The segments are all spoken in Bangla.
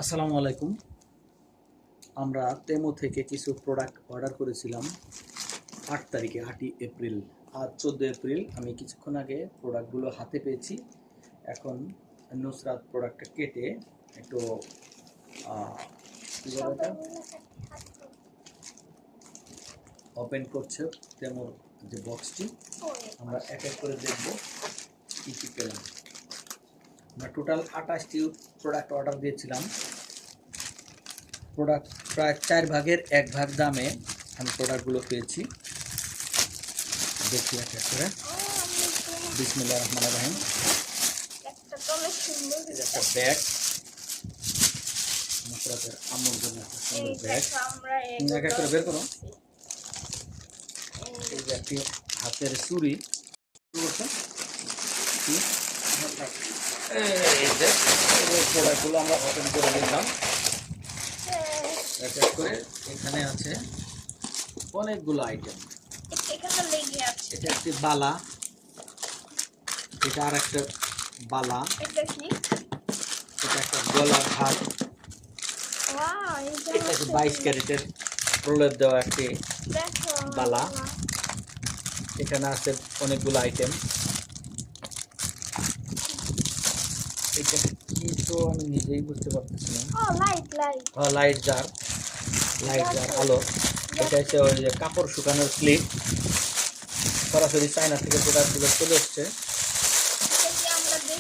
আসসালামু আলাইকুম। আমরা তেমো থেকে কিছু প্রোডাক্ট অর্ডার করেছিলাম 8 তারিখে, 8ই এপ্রিল। আজ 14 এপ্রিল। আমি কিছুক্ষণ আগে প্রোডাক্টগুলো হাতে পেয়েছি। এখন নুসরাত প্রোডাক্টটা কেটে একটু ওপেন করছে তেমোর যে বক্সটি। আমরা এক এক করে দেখব কী কী পেলাম। আমরা টোটাল 28টি প্রোডাক্ট অর্ডার দিয়েছিলাম। প্রোডাক্ট প্রায় 4 ভাগের 1 ভাগ দামে আমি প্রোডাক্টগুলো পেয়েছি। দেখি এক এক করে। বিসমিল্লাহির রহমানির রহিম। একটা ব্যাগ, নুসরাতের আম্মুর জন্য একটা সুন্দর ব্যাগ। এক এক করে বের করো। এই যে একটি হাতের চুড়ি, এই যে প্রোডাক্টগুলো আমরা ওপেন করে দিলাম এক এক করে। এখানে আছে অনেকগুলো আইটেম। এটা একটি বালা, এটা আর একটা বালা, এটা একটা গলার হার, এটা 22 ক্যারেটের প্রলেপ দেওয়া একটি বালা। এখানে আছে অনেকগুলো আইটেম। এটা কি তো আমি নিজেই বুঝতে পারতেছি না। লাইট জার, আলো। এটা হচ্ছে ওই যে কাপড় শুকানোর ক্লিপ, সরাসরি চায়না থেকে প্রোডাক্টগুলো চলে এসছে।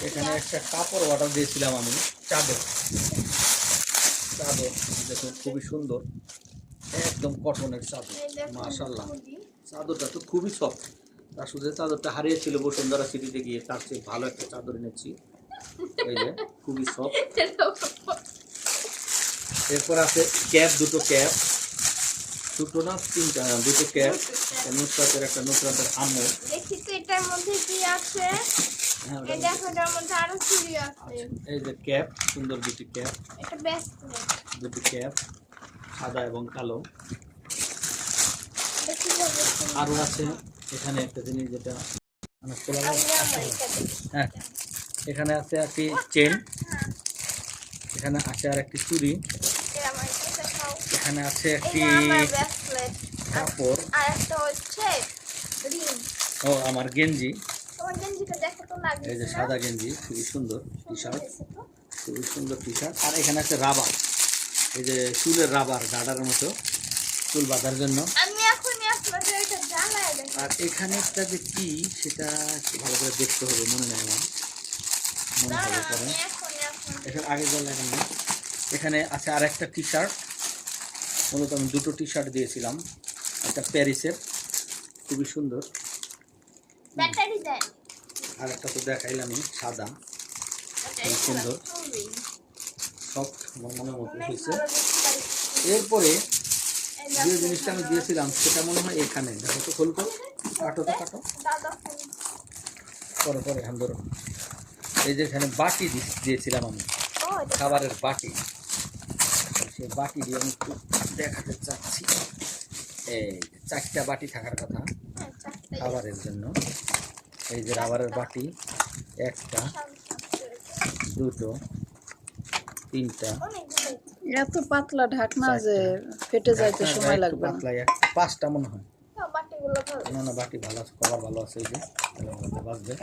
এখানে একটা কাপড় অর্ডার দিয়েছিলাম আমি, চাদর। দেখুন খুবই সুন্দর, একদম কটনের চাদর, মাশাআল্লাহ। চাদরটা তো খুবই সফট। আসলে চাদরটা হারিয়েছিল বসুন্ধরা সিটিতে গিয়ে, তার চেয়ে ভালো একটা চাদর এনেছি। এই যে খুবই সফট। এরপর আছে ক্যাপ, দুটো ক্যাপ, দুটো না তিনটা, দুটো ক্যাপ। নুসরাতের একটা, নুসরাতের আম্মু। দেখি তো এটার মধ্যে কি আছে। এই দেখো এটার মধ্যে আরো চুড়ি আছে। এই যে ক্যাপ, সুন্দর দুটি ক্যাপ। এটা ব্রেসলেট, দুটি ক্যাপ, সাদা এবং কালো। আরো আছে এখানে একটা জিনিস যেটা মানে খোলা। হ্যাঁ, এখানে আছে একটি চেন, এখানে আছে আর একটি চুড়ি, এখানে আছে একটি কাপড়, আর একটা হচ্ছে রিং। ও আমার গেঞ্জি। তোমার গেঞ্জিটা দেখো তো লাগে। এই যে সাদা গেঞ্জি, খুবই সুন্দর টি-শার্ট, খুবই সুন্দর টি-শার্ট। আর এখানে আছে রাবার, এই যে চুলের রাবার, গার্ডারের মতো চুল বাঁধার জন্য। আমি এখনই আপনাদের এটা জানাই দেব। আর এখানে একটা যে কি সেটা ভালো করে দেখতে হবে, মনে নেই আমার, মনে হবে পরে। এখানে আগে যা লাগে না। এখানে আছে আর একটা টি-শার্ট, মূলত আমি দুটো টি-শার্ট দিয়েছিলাম, একটা প্যারিসের, খুবই সুন্দর। ব্যাটারি দেন। আর একটা তো দেখাইলামই, সাদা, খুবই সুন্দর, সফট, মনের মতো হয়েছে। এরপরে যে জিনিসটা আমি দিয়েছিলাম সেটা মনে হয় এখানে, দেখো তো, খোল করো, কাটো তো, কাটো পরে পরে হ্যাঁ ধরো। এই যে এখানে বাটি দিয়েছিলাম আমি, খাবারের বাটি। সেই বাটি দিয়ে আমি একটু দেখাতে চাচ্ছি। এই 4টা বাটি থাকার কথা খাবারের জন্য। এই যে রাবারের বাটি, 1টা, 2টো, 3টা। এত পাতলা ঢাকনা যে ফেটে যাইতে সময় লাগবে। পাতলা 5টা মনে হয়। না বাটি ভালো আছে, কভার ভালো আছে। এই যে বাজবে।